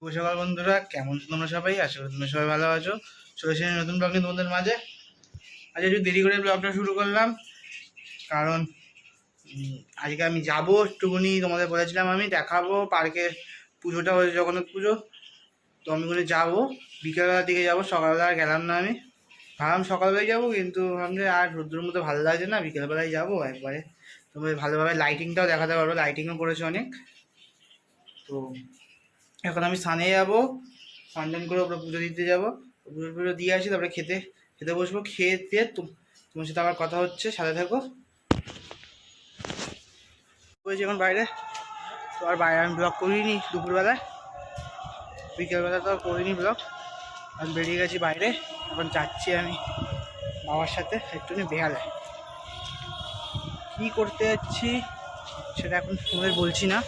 শুভ সকাল বন্ধুরা, কেমন আছো তোমরা সবাই? আশা করি তোমরা সবাই ভালো আছো। চলে এসেছি নতুন ব্লগ নিয়ে তোমাদের মাঝে। আজ একটু দেরি করে ব্লগটা শুরু করলাম, কারণ আজকে আমি যাবো একটুখানি, তোমাদের বলেছিলাম আমি দেখাবো পার্কে। পুজোটা হয়েছে, জগন্নাথ পুজো, তো আমি ওখানে যাবো। বিকেলবেলার দিকে যাবো, সকালবেলা আর গেলাম না। আমি ভাবলাম সকালবেলায় যাবো, কিন্তু ভাবছি আর রোদ্রের মধ্যে ভালো লাগছে না, বিকেলবেলায় যাবো একবারে। তোমাদের ভালোভাবে লাইটিংটাও দেখাতে পারবো, লাইটিংও করেছে অনেক। তো এখন আমি স্নানে যাবো, স্নান টান করে ওপরে পুজো দিতে যাবো। পুজো পুজো দিয়ে আসি, তারপরে খেতে খেতে বসবো। খেয়ে দিয়ে তোমার সাথে আবার কথা হচ্ছে, সাথে থাকো। বলছি এখন বাইরে, তো আর বাইরে আমি ব্লগ করিনি দুপুরবেলায়, বিকেলবেলা তো আর করিনি ব্লগ। আমি বেরিয়ে গেছি বাইরে, এখন যাচ্ছি আমি বাবার সাথে একটুখানি বেহালায়। কী করতে যাচ্ছি সেটা এখন তোমাদের বলছি না,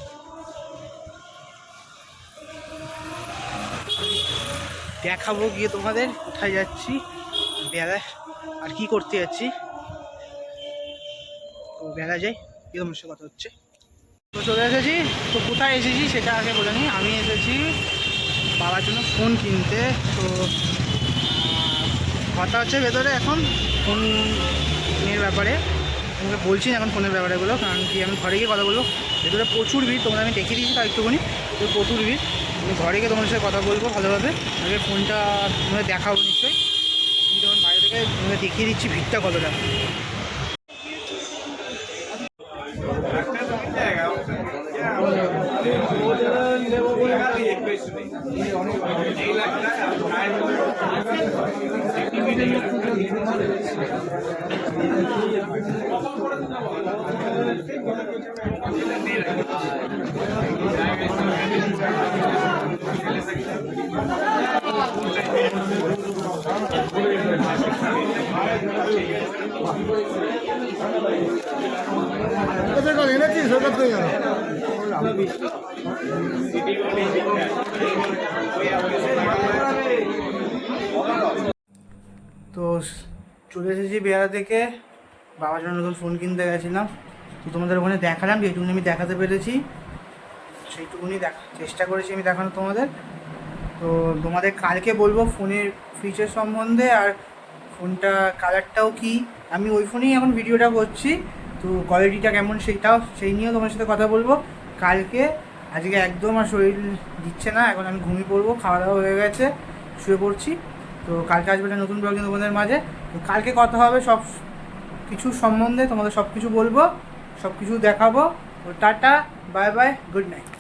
দেখাবো গিয়ে তোমাদের কোথায় যাচ্ছি বেহালায় আর কি করতে যাচ্ছি। তো বেলা যাই, কি তোমার সাথে কথা হচ্ছে। তো চলে এসেছি। তো কোথায় এসেছি সেটা আগে বলে নিই। আমি এসেছি বাবার জন্য ফোন কিনতে। তো কথা হচ্ছে ভেতরে এখন ফোনের ব্যাপারে। তোমাকে বলছি না এখন ফোনের ব্যাপারেগুলো, কারণ কি আমি ঘরে গিয়ে কথা বলবো। ভেতরে প্রচুর ভিড়, তোমরা আমি দেখিয়ে দিয়েছি তার একটুখানি। তো প্রচুর ভিড়, আমি ঘরে গিয়ে তোমাদের সাথে কথা বলবো ভালোভাবে। আগে ফোনটা তোমাদের দেখাবো নিশ্চয়ই, আমি যখন বাইরে থেকে তোমাদের দেখিয়ে দিচ্ছি ভিড়টা কতটা। তো চলে এসেছি বেড়া থেকে, বাবার জন্য নতুন ফোন কিনতে গেছিলাম। তো তোমাদের ওখানে দেখালাম, যেটুকুনি আমি দেখাতে পেরেছি সেইটুকুনি চেষ্টা করেছি আমি দেখানো তোমাদের। তো তোমাদের কালকে বলবো ফোনের ফিচার সম্বন্ধে, আর ফোনটা কালারটাও কি। আমি ওই ফোনেই এখন ভিডিওটা করছি, তো কোয়ালিটিটা কেমন সেই নিয়েও তোমার সাথে কথা বলবো কালকে। আজকে একদম আর শরীর দিচ্ছে না, এখন আমি ঘুমিয়ে পড়বো, খাওয়া দাওয়া হয়ে গেছে, শুয়ে পড়ছি। তো কালকে আসবে একটা নতুন ব্লগ তোমাদের মাঝে। তো কালকে কথা হবে সব কিছু সম্বন্ধে, তোমাদের সব কিছু বলবো, সব কিছু দেখাবো। তো tata, bye bye, good night.